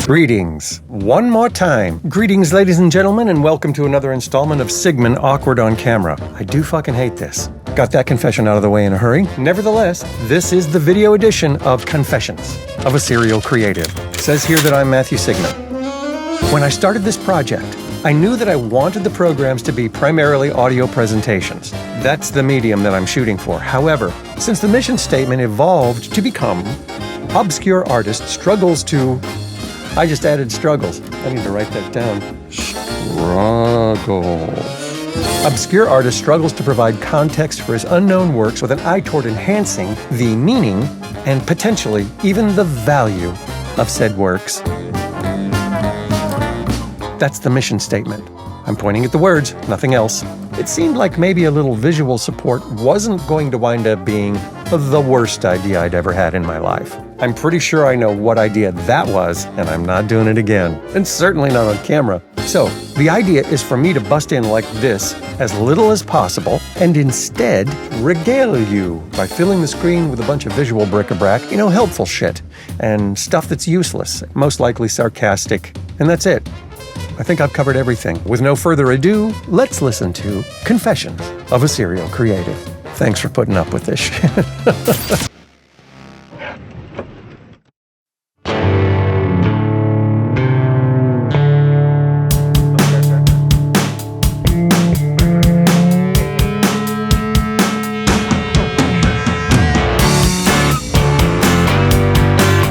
Greetings. One more time. Greetings, ladies and gentlemen, and welcome to another installment of Sigmon Awkward on Camera. I do fucking hate this. Got that confession out of the way in a hurry. Nevertheless, this is the video edition of Confessions of a Serial Creative. It says here that I'm Matthew Sigmon. When I started this project, I knew that I wanted the programs to be primarily audio presentations. That's the medium that I'm shooting for. However, since the mission statement evolved to become obscure artist struggles to... I just added struggles. I need to write that down. Struggles. Obscure artist struggles to provide context for his unknown works with an eye toward enhancing the meaning and potentially even the value of said works. That's the mission statement. I'm pointing at the words, nothing else. It seemed like maybe a little visual support wasn't going to wind up being the worst idea I'd ever had in my life. I'm pretty sure I know what idea that was, and I'm not doing it again. And certainly not on camera. So, the idea is for me to bust in like this as little as possible, and instead regale you by filling the screen with a bunch of visual bric-a-brac, helpful shit, and stuff that's useless, most likely sarcastic, and that's it. I think I've covered everything. With no further ado, let's listen to Confessions of a Serial Creative. Thanks for putting up with this shit.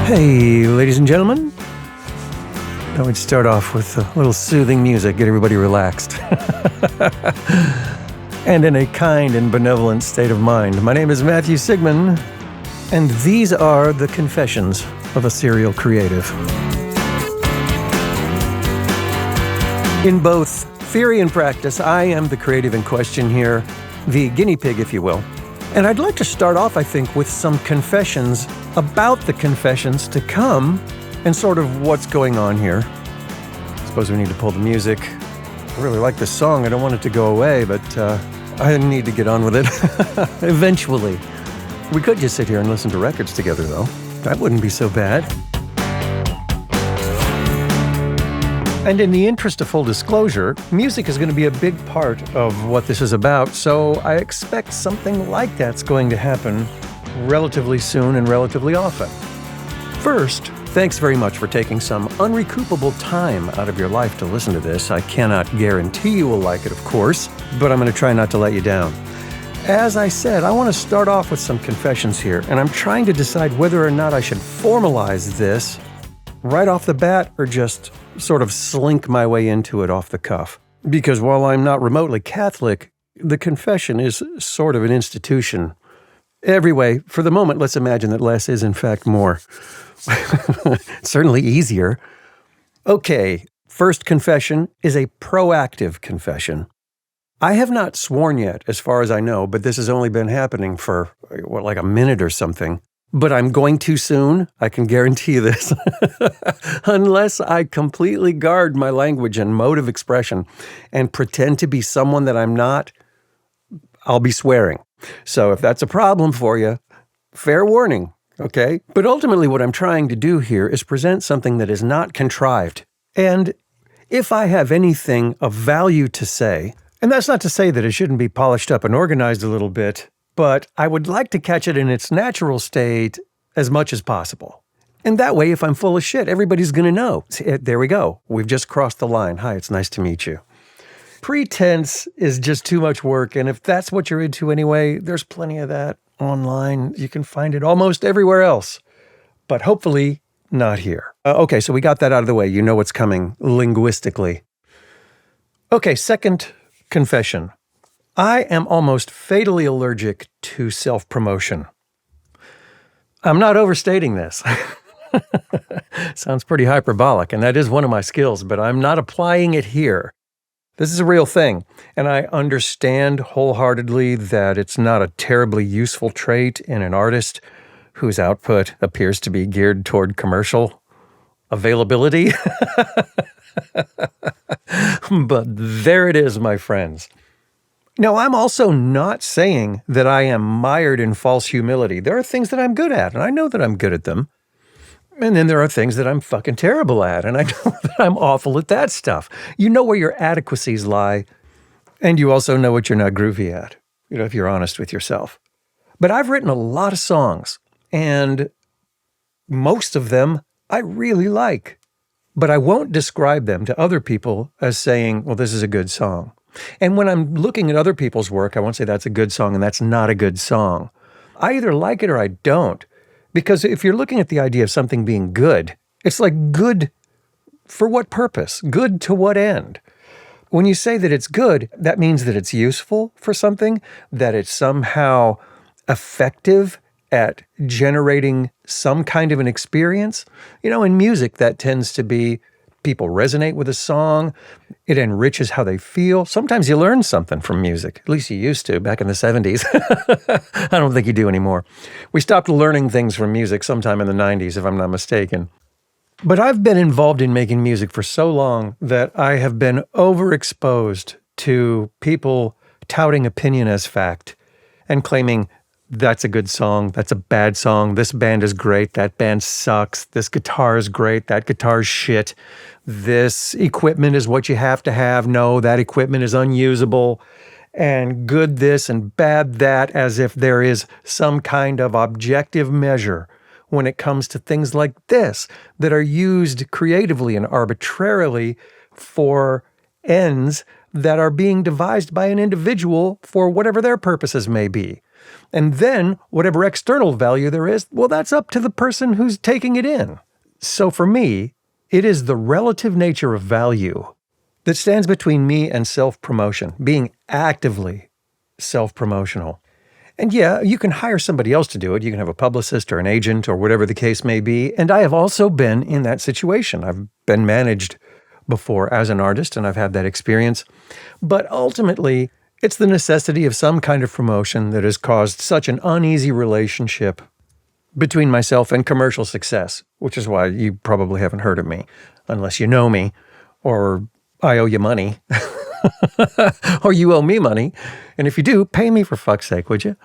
Hey, ladies and gentlemen. I would start off with a little soothing music, get everybody relaxed. And in a kind and benevolent state of mind. My name is Matthew Sigmon, and these are the Confessions of a Serial Creative. In both theory and practice, I am the creative in question here, the guinea pig, if you will. And I'd like to start off, I think, with some confessions about the confessions to come and sort of what's going on here. I suppose we need to pull the music. I really like this song. I don't want it to go away, but I need to get on with it eventually. We could just sit here and listen to records together, though. That wouldn't be so bad. And in the interest of full disclosure, music is going to be a big part of what this is about, so I expect something like that's going to happen relatively soon and relatively often. First, thanks very much for taking some unrecoupable time out of your life to listen to this. I cannot guarantee you will like it, of course, but I'm going to try not to let you down. As I said, I want to start off with some confessions here, and I'm trying to decide whether or not I should formalize this right off the bat or just sort of slink my way into it off the cuff. Because while I'm not remotely Catholic, the confession is sort of an institution. Anyway, for the moment, let's imagine that less is in fact more. Certainly easier. Okay, first confession is a proactive confession. I have not sworn yet, as far as I know, but this has only been happening for, like a minute or something. But I'm going to soon, I can guarantee this. Unless I completely guard my language and mode of expression and pretend to be someone that I'm not, I'll be swearing. So if that's a problem for you, fair warning. Okay? But ultimately what I'm trying to do here is present something that is not contrived. And if I have anything of value to say, and that's not to say that it shouldn't be polished up and organized a little bit, but I would like to catch it in its natural state as much as possible. And that way, if I'm full of shit, everybody's going to know. There we go. We've just crossed the line. Hi, it's nice to meet you. Pretense is just too much work, and if that's what you're into anyway, there's plenty of that online. You can find it almost everywhere else, but hopefully not here. Okay, so we got that out of the way. You know what's coming linguistically. Okay, second confession. I am almost fatally allergic to self-promotion. I'm not overstating this. Sounds pretty hyperbolic, and that is one of my skills, but I'm not applying it here. This is a real thing, and I understand wholeheartedly that it's not a terribly useful trait in an artist whose output appears to be geared toward commercial availability. But there it is, my friends. Now, I'm also not saying that I am mired in false humility. There are things that I'm good at, and I know that I'm good at them. And then there are things that I'm fucking terrible at, and I know that I'm awful at that stuff. You know where your adequacies lie, and you also know what you're not groovy at, if you're honest with yourself. But I've written a lot of songs, and most of them I really like. But I won't describe them to other people as saying, well, this is a good song. And when I'm looking at other people's work, I won't say that's a good song and that's not a good song. I either like it or I don't. Because if you're looking at the idea of something being good, it's like good for what purpose? Good to what end? When you say that it's good, that means that it's useful for something, that it's somehow effective at generating some kind of an experience. In music, that tends to be people resonate with a song. It enriches how they feel. Sometimes you learn something from music. At least you used to back in the 70s. I don't think you do anymore. We stopped learning things from music sometime in the 90s, if I'm not mistaken. But I've been involved in making music for so long that I have been overexposed to people touting opinion as fact and claiming that's a good song, that's a bad song, this band is great, that band sucks, this guitar is great, that guitar's shit, this equipment is what you have to have, no, that equipment is unusable, and good this and bad that, as if there is some kind of objective measure when it comes to things like this that are used creatively and arbitrarily for ends that are being devised by an individual for whatever their purposes may be. And then whatever external value there is, well, that's up to the person who's taking it in. So for me, it is the relative nature of value that stands between me and self-promotion, being actively self-promotional. And yeah, you can hire somebody else to do it. You can have a publicist or an agent or whatever the case may be. And I have also been in that situation. I've been managed before as an artist, and I've had that experience. But ultimately, it's the necessity of some kind of promotion that has caused such an uneasy relationship between myself and commercial success, which is why you probably haven't heard of me, unless you know me, or I owe you money, or you owe me money. And if you do, pay me for fuck's sake, would you?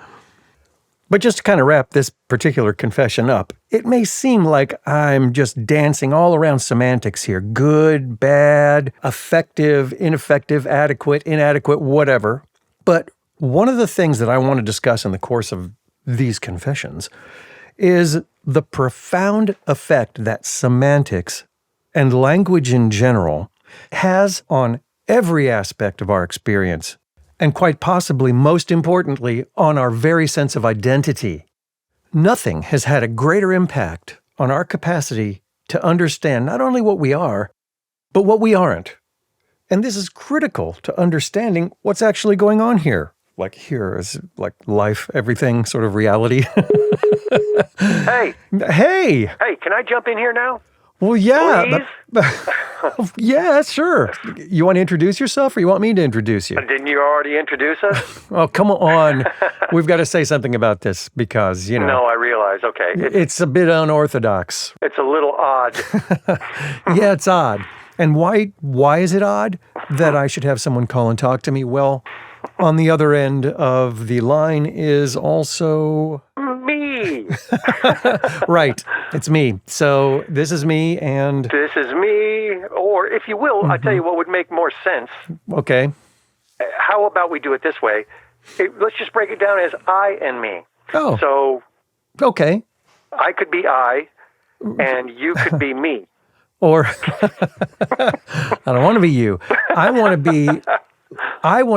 But just to kind of wrap this particular confession up, it may seem like I'm just dancing all around semantics here. Good, bad, effective, ineffective, adequate, inadequate, whatever. But one of the things that I want to discuss in the course of these confessions is the profound effect that semantics and language in general has on every aspect of our experience, and quite possibly, most importantly, on our very sense of identity. Nothing has had a greater impact on our capacity to understand not only what we are, but what we aren't. And this is critical to understanding what's actually going on here. Like here is like life, everything, sort of reality. Hey, can I jump in here now? Well, yeah. Please? Yeah, sure. You want to introduce yourself or you want me to introduce you? Didn't you already introduce us? Oh, come on. We've got to say something about this because, No, I realize. Okay. It's a bit unorthodox. It's a little odd. Yeah, it's odd. And why is it odd that I should have someone call and talk to me? Well, on the other end of the line is also Me. Right. It's me. So this is me and This is me. Or, if you will, I tell you what would make more sense. okay. How about we do it this way? Let's just break it down as I and me. Oh. So Okay. I could be I, and you could be me. Or I don't want to be you. I want to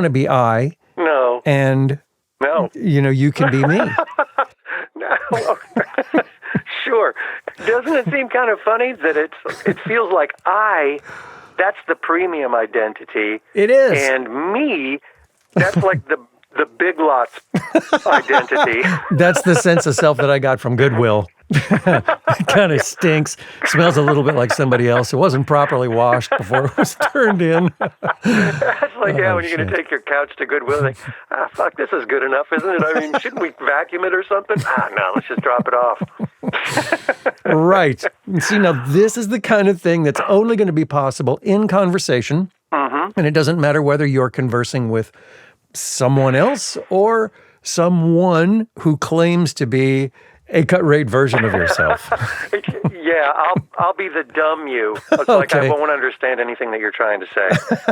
be I, No. and No. you can be me. No. Sure. Doesn't it seem kind of funny that it feels like that's the premium identity. It is. And me, that's like the Big Lots identity. That's the sense of self that I got from Goodwill. It kind of stinks. Smells a little bit like somebody else. It wasn't properly washed before it was turned in. That's like, when you're going to take your couch to Goodwill, like, fuck, this is good enough, isn't it? I mean, shouldn't we vacuum it or something? No, let's just drop it off. Right. See, now this is the kind of thing that's only going to be possible in conversation. Mm-hmm. And it doesn't matter whether you're conversing with someone else or someone who claims to be a cut rate version of yourself. Yeah, I'll be the dumb you. It's like I won't understand anything that you're trying to say,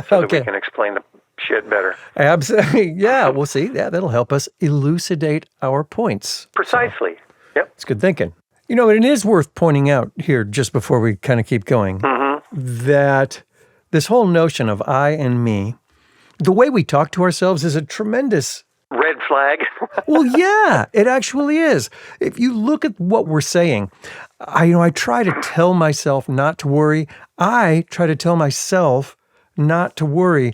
so that we can explain the shit better. Absolutely. Yeah, we'll see. Yeah, that'll help us elucidate our points. Precisely. Yep. It's good thinking. You know, it is worth pointing out here, just before we kind of keep going, that this whole notion of I and me, the way we talk to ourselves is a tremendous red flag. Well, yeah, it actually is. If you look at what we're saying, I try to tell myself not to worry. I try to tell myself not to worry.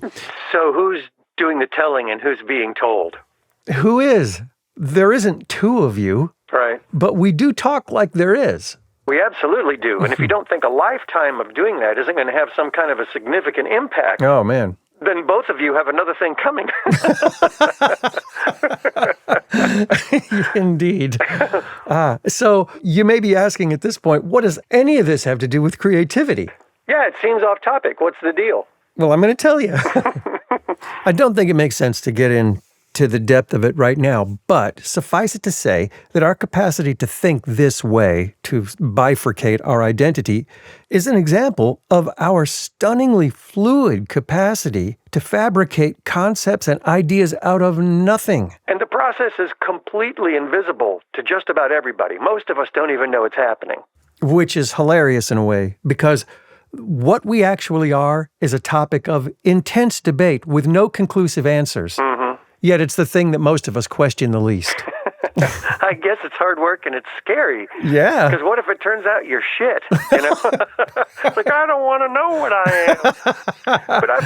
So who's doing the telling and who's being told? Who is? There isn't two of you. Right. But we do talk like there is. We absolutely do. And if you don't think a lifetime of doing that isn't going to have some kind of a significant impact, oh, man, then both of you have another thing coming. Indeed. So you may be asking at this point, what does any of this have to do with creativity? Yeah, it seems off topic. What's the deal? Well, I'm going to tell you. I don't think it makes sense to get into the depth of it right now, but suffice it to say that our capacity to think this way, to bifurcate our identity, is an example of our stunningly fluid capacity to fabricate concepts and ideas out of nothing. And the process is completely invisible to just about everybody. Most of us don't even know it's happening. Which is hilarious in a way, because what we actually are is a topic of intense debate with no conclusive answers. Yet it's the thing that most of us question the least. I guess it's hard work and it's scary. Yeah. Because what if it turns out you're shit? You know, it's like, I don't want to know what I am. But I've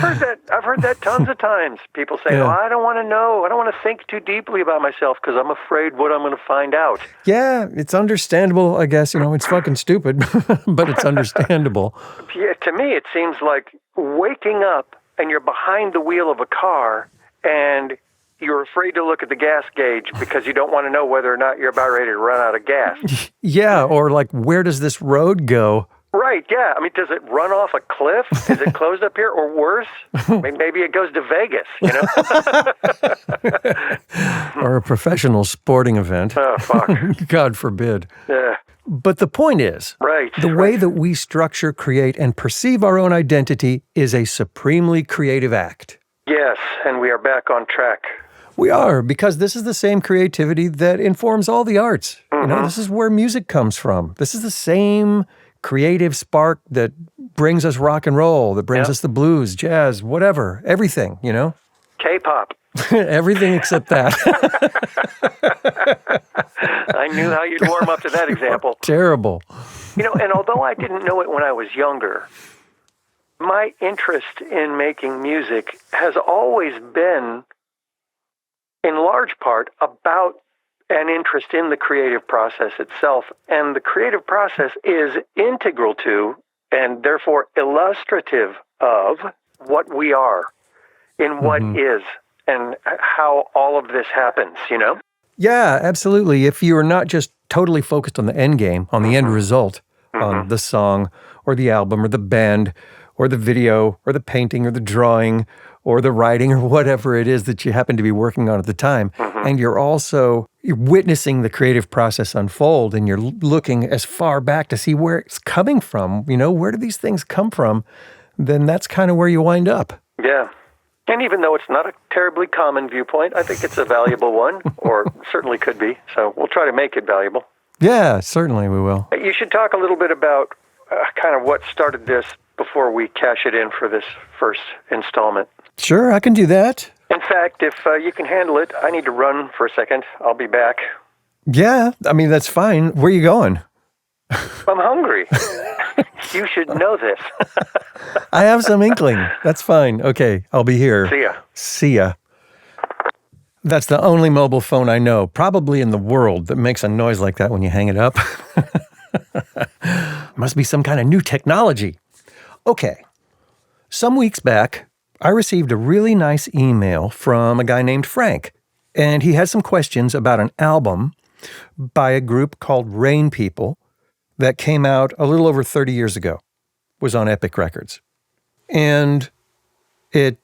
heard that tons of times. People say, "Oh, I don't want to know. I don't want to think too deeply about myself because I'm afraid what I'm going to find out." Yeah, it's understandable. I guess it's fucking stupid, but it's understandable. Yeah, to me, it seems like waking up and you're behind the wheel of a car and you're afraid to look at the gas gauge because you don't want to know whether or not you're about ready to run out of gas. Yeah, or like, where does this road go? Right, yeah. I mean, does it run off a cliff? Is it closed up here? Or worse, maybe it goes to Vegas, Or a professional sporting event. Oh, fuck. God forbid. Yeah. But the point is, the way that we structure, create, and perceive our own identity is a supremely creative act. Yes, and we are back on track. We are, because this is the same creativity that informs all the arts. This is where music comes from. This is the same creative spark that brings us rock and roll, that brings us the blues, jazz, whatever, everything, K-pop. Everything except that. I knew how you'd warm up to that example. Terrible. And although I didn't know it when I was younger, my interest in making music has always been, in large part, about an interest in the creative process itself. And the creative process is integral to, and therefore illustrative of, what we are, in what is, and how all of this happens, Yeah, absolutely. If you're not just totally focused on the end game, on the end result, on the song, or the album, or the band, or the video, or the painting, or the drawing, or the writing, or whatever it is that you happen to be working on at the time. And you're witnessing the creative process unfold, and you're looking as far back to see where it's coming from. Where do these things come from? Then that's kind of where you wind up. Yeah. And even though it's not a terribly common viewpoint, I think it's a valuable one, or certainly could be. So we'll try to make it valuable. Yeah, certainly we will. You should talk a little bit about kind of what started this before we cash it in for this first installment. Sure, I can do that. In fact, if you can handle it, I need to run for a second. I'll be back. Yeah, that's fine. Where are you going? I'm hungry. You should know this. I have some inkling. That's fine. Okay, I'll be here. See ya. See ya. That's the only mobile phone I know, probably in the world, that makes a noise like that when you hang it up. Must be some kind of new technology. Okay. Some weeks back, I received a really nice email from a guy named Frank, and he had some questions about an album by a group called Rain People that came out a little over 30 years ago, was on Epic Records. And it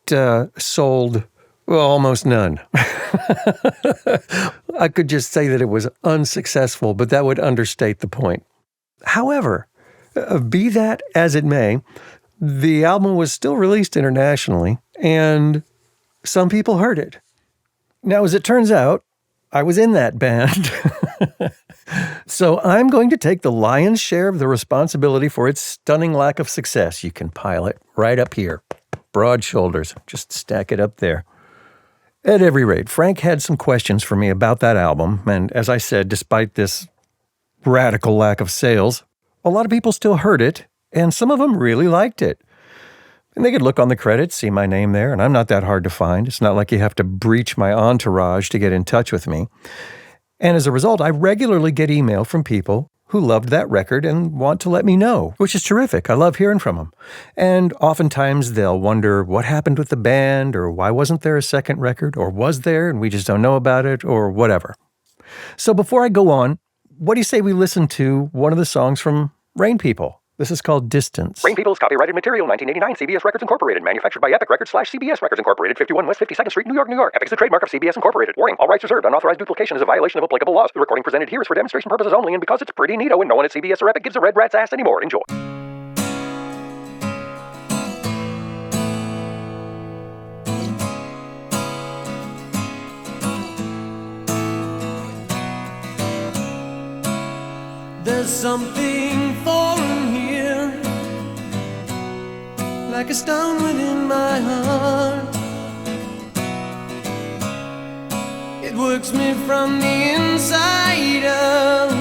sold Well, almost none. I could just say that it was unsuccessful, but that would understate the point. However, be that as it may, the album was still released internationally, and some people heard it. Now, as it turns out, I was in that band. So I'm going to take the lion's share of the responsibility for its stunning lack of success. You can pile it right up here. Broad shoulders. Just stack it up there. At every rate, Frank had some questions for me about that album, and as I said, despite this radical lack of sales, a lot of people still heard it, and some of them really liked it. And they could look on the credits, see my name there, and I'm not that hard to find. It's not like you have to breach my entourage to get in touch with me. And as a result, I regularly get email from people who loved that record and want to let me know, which is terrific. I love hearing from them. And oftentimes they'll wonder what happened with the band, or why wasn't there a second record, or was there and we just don't know about it, or whatever. So before I go on, what do you say we listen to one of the songs from Rain People? This is called Distance. Rain People's copyrighted material, 1989, CBS Records Incorporated. Manufactured by Epic Records /CBS Records Incorporated, 51 West 52nd Street, New York, New York. Epic is a trademark of CBS Incorporated. Warning, all rights reserved. Unauthorized duplication is a violation of applicable laws. The recording presented here is for demonstration purposes only, and because it's pretty neato and no one at CBS or Epic gives a red rat's ass anymore. Enjoy. There's something foreign here, like a stone within my heart. It works me from the inside out,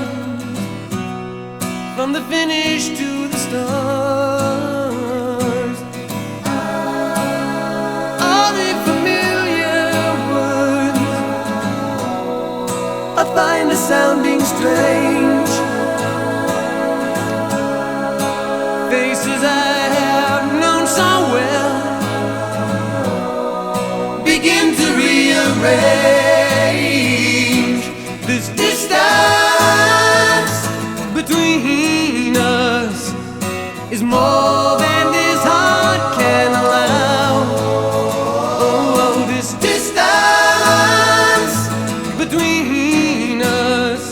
from the finish to the stars. All the familiar words I find a sounding strange. Faces I have known so well begin to rearrange. This distance between us is more than this heart can allow. Oh, this distance between us,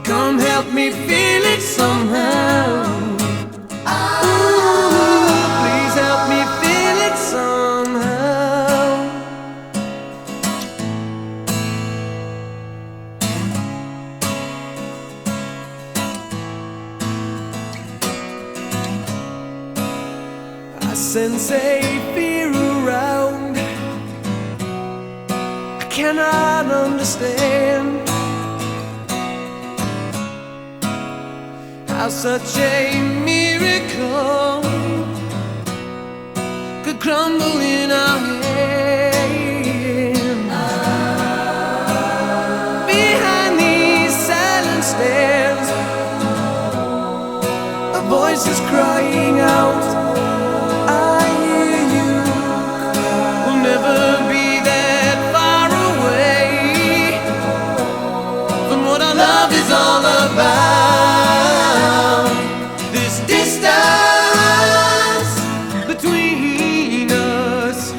come help me feel it somehow. Sense a fear around. I cannot understand how such a miracle could crumble in our hands. Behind these silent stares, a voice is crying out. This distance between us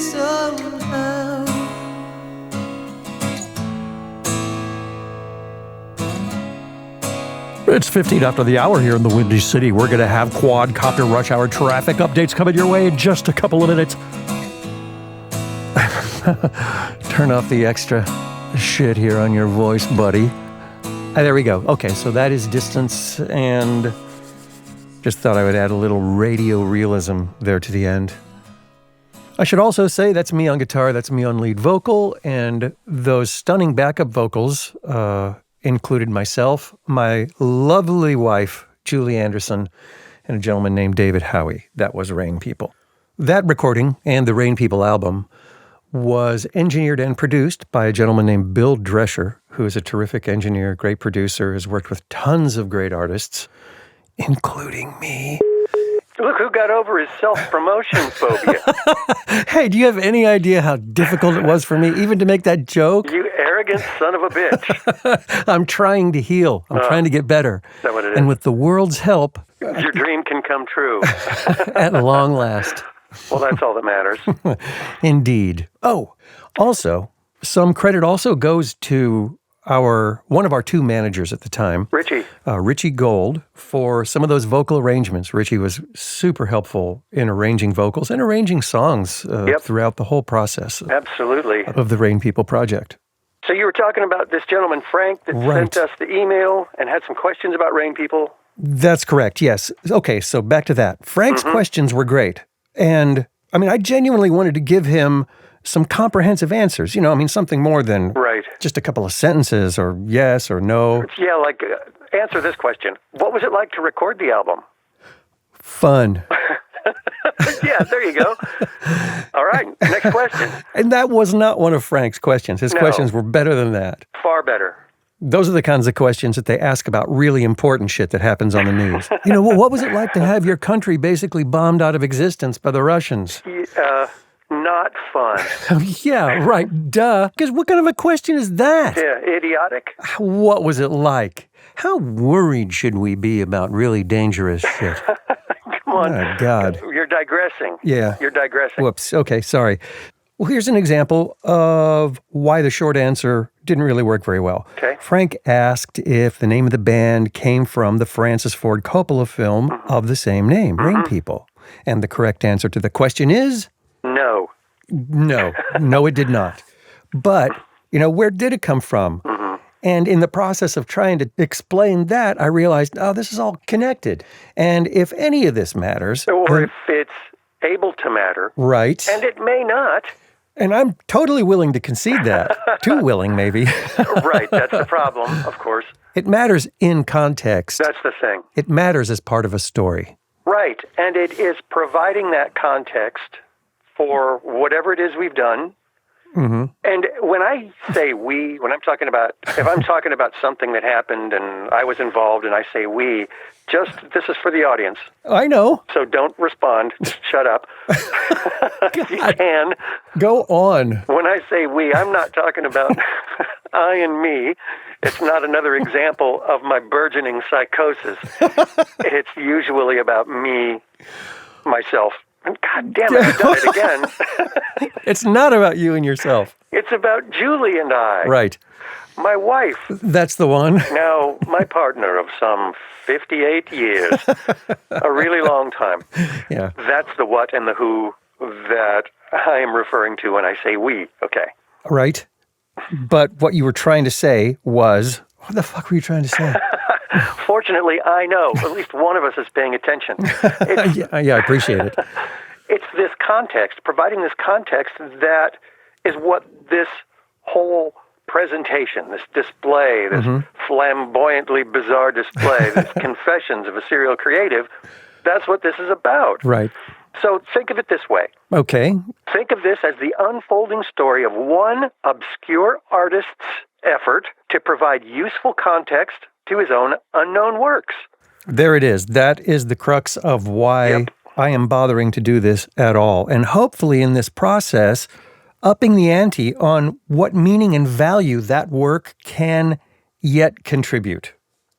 somehow. It's 15 after the hour here in the Windy City. We're going to have quadcopter rush hour traffic updates coming your way in just a couple of minutes. Turn off the extra shit here on your voice, buddy. There we go. Okay, so that is Distance, and just thought I would add a little radio realism there to the end. I should also say that's me on guitar, that's me on lead vocal, and those stunning backup vocals included myself, my lovely wife, Julie Anderson, and a gentleman named David Howie. That was Rain People. That recording and the Rain People album was engineered and produced by a gentleman named Bill Drescher, who is a terrific engineer, great producer, has worked with tons of great artists, including me. Look who got over his self-promotion phobia. Hey, do you have any idea how difficult it was for me even to make that joke? You arrogant son of a bitch. I'm trying to heal. I'm trying to get better. Is that what it is? And with the world's help, Your dream can come true. at long last. Well, that's all that matters. Indeed. Oh, also, some credit also goes to one of our two managers at the time, Richie Gold, for some of those vocal arrangements. Richie was super helpful in arranging vocals and arranging songs throughout the whole process. Absolutely. Of the Rain People project. So you were talking about this gentleman, Frank, that sent us the email and had some questions about Rain People? That's correct, yes. Okay, so back to that. Frank's questions were great. And, I mean, I genuinely wanted to give him some comprehensive answers. You know, I mean, something more than just a couple of sentences or yes or no. Yeah, like, answer this question. What was it like to record the album? Fun. Yeah, there you go. All right, next question. And that was not one of Frank's questions. His questions were better than that. Far better. Those are the kinds of questions that they ask about really important shit that happens on the news. You know, well, what was it like to have your country basically bombed out of existence by the Russians? Not fun. Yeah, right, duh. Because what kind of a question is that? Yeah, idiotic. What was it like? How worried should we be about really dangerous shit? Come on. Oh, God. You're digressing. Yeah. You're digressing. Whoops. Okay, sorry. Well, here's an example of why the short answer didn't really work very well. Okay. Frank asked if the name of the band came from the Francis Ford Coppola film of the same name, Rain People. And the correct answer to the question is... No. No, it did not. But, you know, where did it come from? And in the process of trying to explain that, I realized, oh, this is all connected. And if any of this matters... Or if it's able to matter. Right. And it may not. And I'm totally willing to concede that. Too willing, maybe. Right, that's the problem, of course. It matters in context. That's the thing. It matters as part of a story. Right, and it is providing that context for whatever it is we've done. And when I say we, when I'm talking about, if I'm talking about something that happened and I was involved and I say we, just, this is for the audience. I know. So don't respond. Just shut up. If you can. Go on. When I say we, I'm not talking about I and me. It's not another example of my burgeoning psychosis. It's usually about me, myself. God damn it, I've done it again. It's not about you and yourself. It's about Julie and I. Right. My wife. That's the one. Now, my partner of some 58 years. A really long time. Yeah. That's the what and the who that I am referring to when I say we. Okay. Right. But what you were trying to say was, what the fuck were you trying to say? Fortunately, I know. At least one of us is paying attention. Yeah, I appreciate it. It's this context, providing this context that is what this whole presentation, this display, this flamboyantly bizarre display, this confessions of a serial creative, that's what this is about. Right. So think of it this way. Okay. Think of this as the unfolding story of one obscure artist's effort to provide useful context to his own unknown works. There it is. That is the crux of why I am bothering to do this at all. And hopefully in this process, upping the ante on what meaning and value that work can yet contribute.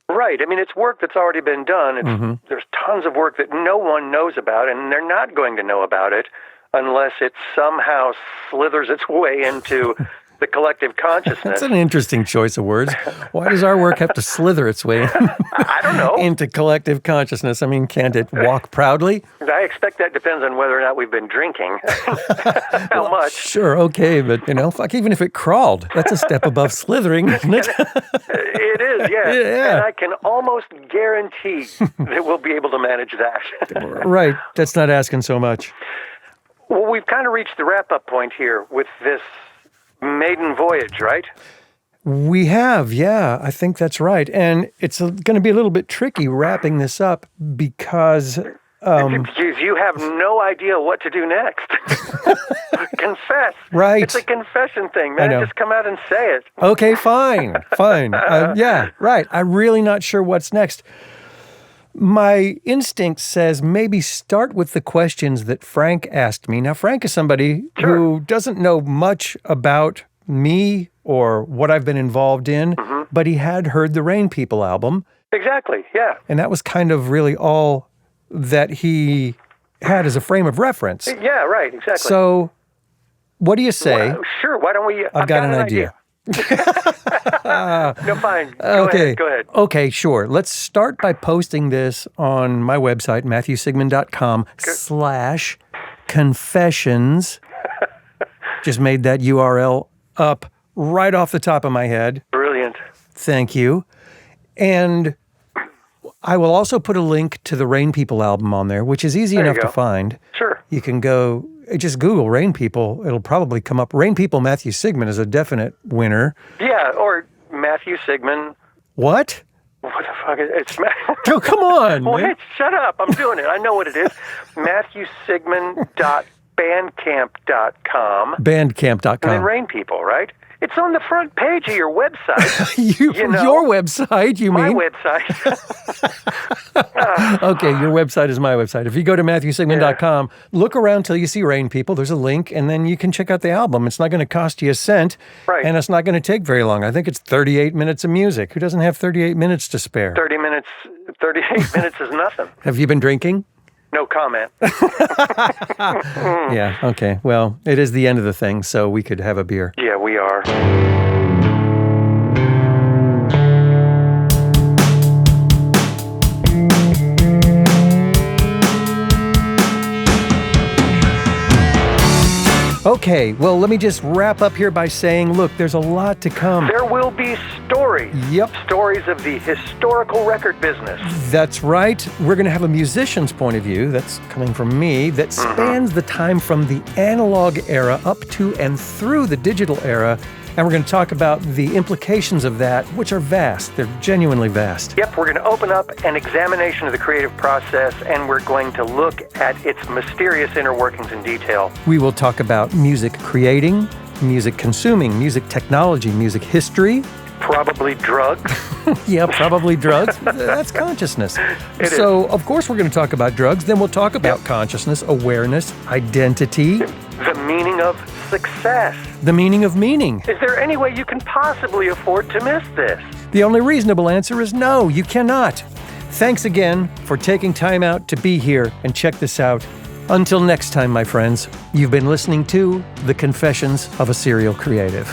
Right. I mean, it's work that's already been done. There's tons of work that no one knows about, and they're not going to know about it unless it somehow slithers its way into the collective consciousness. That's an interesting choice of words. Why does our work have to slither its way I don't know. into collective consciousness? I mean, can't it walk proudly? I expect that depends on whether or not we've been drinking. How much? Sure, okay, but, fuck, even if it crawled, that's a step above slithering, isn't it? It is, yeah. Yeah. And I can almost guarantee that we'll be able to manage that. Right, that's not asking so much. Well, we've kind of reached the wrap-up point here with this maiden voyage, right? We have, yeah, I think that's right. And it's going to be a little bit tricky wrapping this up because... Because you have no idea what to do next. Confess. Right. It's a confession thing, man. I know. Just come out and say it. Okay, fine. Yeah, right. I'm really not sure what's next. My instinct says maybe start with the questions that Frank asked me. Now, Frank is somebody who doesn't know much about me or what I've been involved in, but he had heard the Rain People album. Exactly, yeah. And that was kind of really all that he had as a frame of reference. Yeah, right, exactly. So, what do you say? Well, sure, why don't we... I've got an idea. No, fine. Go ahead. Okay, sure. Let's start by posting this on my website, MatthewSigmon.com/confessions. Just made that URL up right off the top of my head. Brilliant. Thank you. And I will also put a link to the Rain People album on there, which is easy enough to find. Sure. You can go, just Google Rain People. It'll probably come up. Rain People Matthew Sigmon is a definite winner. Yeah, or Matthew Sigmon. What? What the fuck is it? It's Oh, come on. Wait, shut up. I'm doing it. I know what it is. MatthewSigmon.bandcamp.com. Bandcamp.com. And then Rain People, right? It's on the front page of your website. Your website, you My mean? website. Okay, your website is my website. If you go to MatthewSigmon.com, look around till you see Rain People. There's a link, and then you can check out the album. It's not going to cost you a cent, Right. and it's not going to take very long. I think it's 38 minutes of music. Who doesn't have 38 minutes to spare? 38 minutes is nothing. Have you been drinking? No comment. Yeah, okay. Well, it is the end of the thing, so we could have a beer. Yeah, we are. Okay, well, let me just wrap up here by saying, look, there's a lot to come. There will be stories. Yep. Stories of the historical record business. That's right. We're going to have a musician's point of view, that's coming from me, that spans the time from the analog era up to and through the digital era. And we're going to talk about the implications of that, which are vast. They're genuinely vast. Yep, we're going to open up an examination of the creative process, and we're going to look at its mysterious inner workings in detail. We will talk about music creating, music consuming, music technology, music history. Probably drugs. Yeah, probably drugs. That's consciousness. So, of course, we're going to talk about drugs. Then we'll talk about consciousness, awareness, identity. The meaning of success. The meaning of meaning. Is there any way you can possibly afford to miss this? The only reasonable answer is no, you cannot. Thanks again for taking time out to be here and check this out. Until next time, my friends, you've been listening to The Confessions of a Serial Creative.